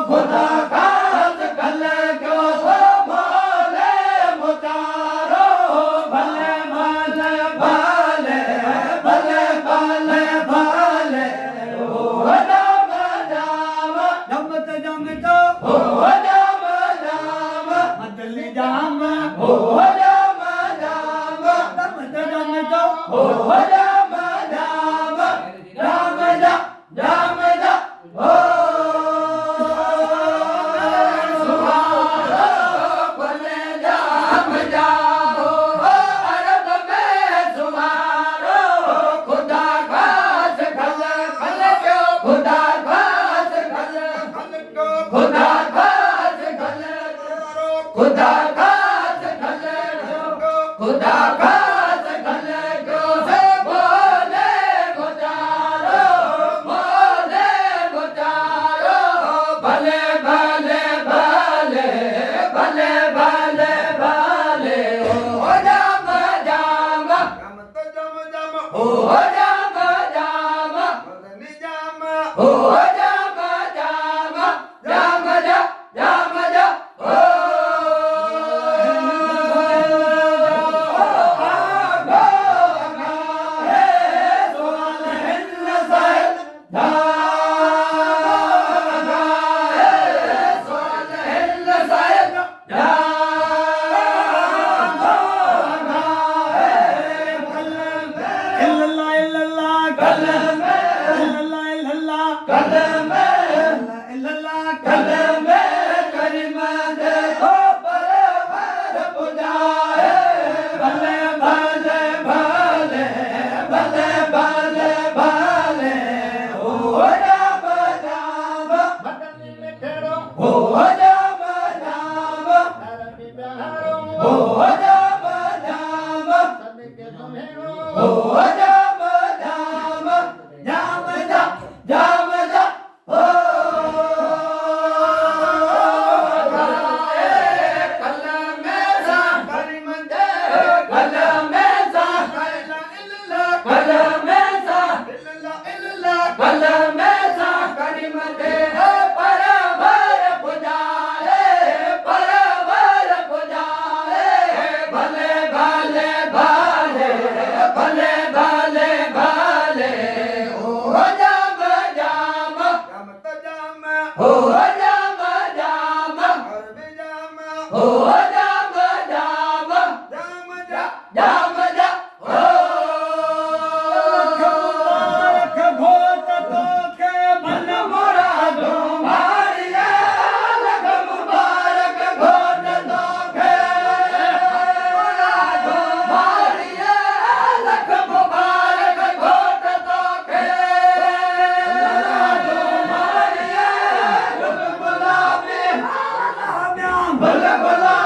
खुदा खास कल को बदली जाम हो जाम जाम दम दम दो हो जाम जाम जाम जा जाम जा हो सुहारो भले जाम जा हो अरब में सुहारो खुदा खास खल खल क्यों खुदा खास खल खुदा खास खल खुदा खास खल खुदा खास खल क्यों से बोले गुजारो बोले गुजारो भले भले भले भले भले भले हो जाम जाम हो जाम जाम हो जाम जाम जाम जा जाम जा हो इल्लल्लाह इल्लल्लाह इल्लल्लाह इल्लल्लाह इल्लल्लाह भले भले भले भले भले भले हो जाम जाम हो जाम जाम हो जाम जाम हो जाम जाम जाम जा जाम जा हो कल में सा कल में सा कल में सा कल में सा करीम दे परवर पुजारे परवर पुजारे भले भले भले भले भले भले हो जाम जाम हो जाम जाम हो जाम जाम जाम जा हो मुबारक भोट तो के मन मुरादो मारिया लग मुबारक घोट दो के मुरादो मारिया लग मुबारक घोट दो के मुरादो मारिया लग गुलाबी भला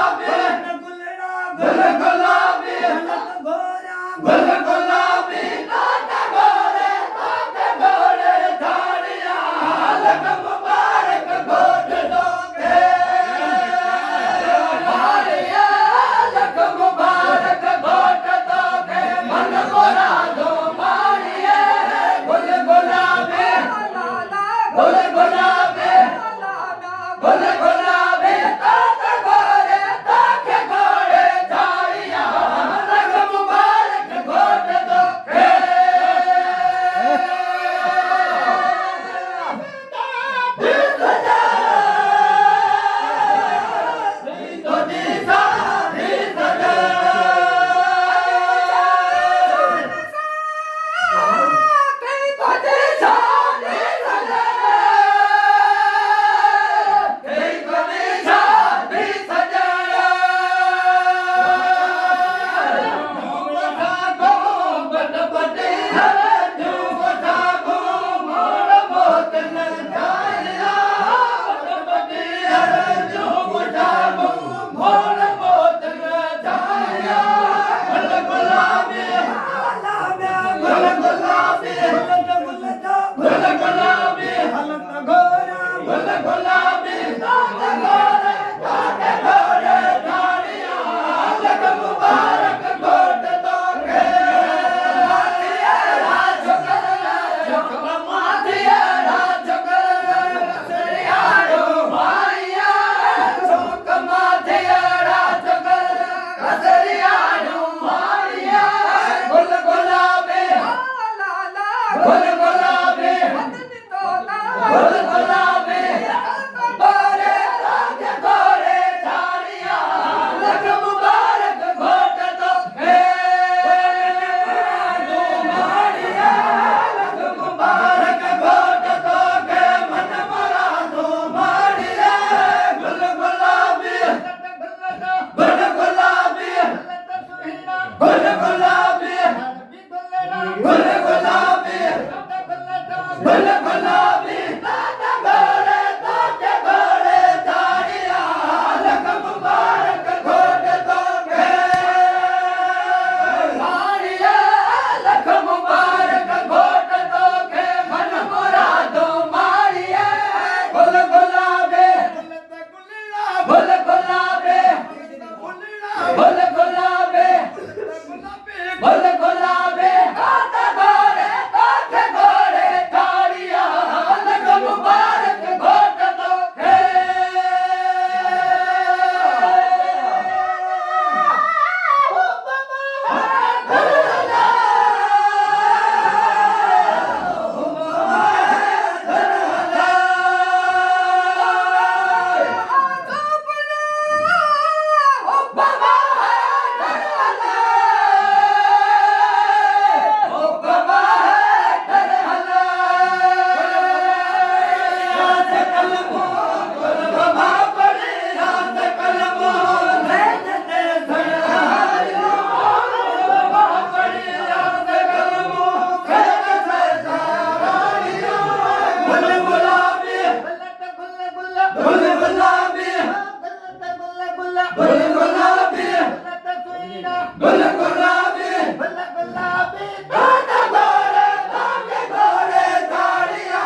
गुल गुलाबी गुल गुलाबी दादा घोड़े ताके घोड़े ताड़िया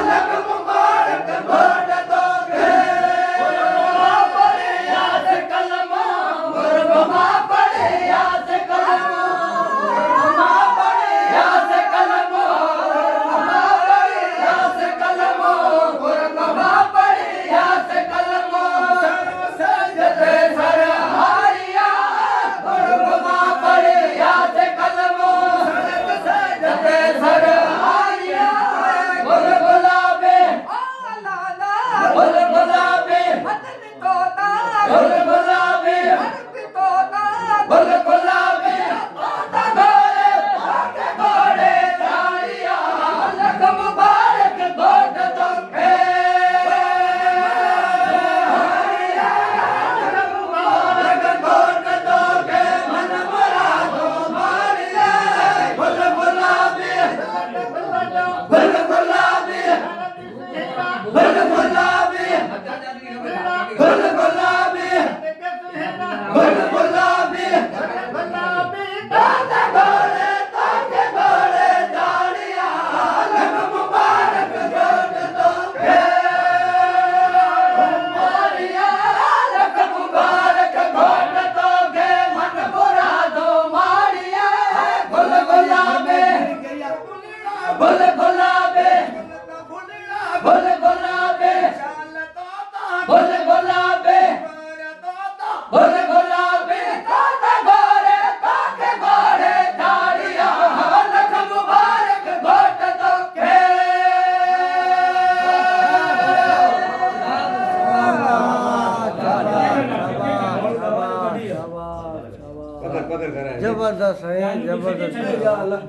लग मुबारक घोड़ तो के पड़े याद कलमा गुरबमा पड़े याद कलमा गुरबमा पड़े याद कलमा गुरबमा पड़े याद कलमा गुरबमा पड़े याद कलमा सजदे सर हारिया गुरबमा पड़े याद कलमा सजदे सर हारिया गुल गुलाबी गुल गुलाबी गुल गुलाबी गुल गुलाबी तोता घोड़े ताके घोड़े ताड़िया लग मुबारक घोड़ तो के लग मुबारक घोड़ तो के मन मुरादो मारिया गुल गुलाबी गुल गुलाबी गुल गुलाबी गुल गुलाबी गुल गुलाबी दादा घोड़े ताके घोड़े ताड़िया लग मुबारक घोड़ तो के मारिया लग मुबारक घोड़ तो के मन मुरादो मारिया गुल गुलाबी गुल गुलाबी गुल गुलाबी गुल गुलाबी गुल गुलाबी तोता घोड़े ताके घोड़े ताड़िया लग मुबारक घोड़ तो के जबरदस्त है जबरदस्त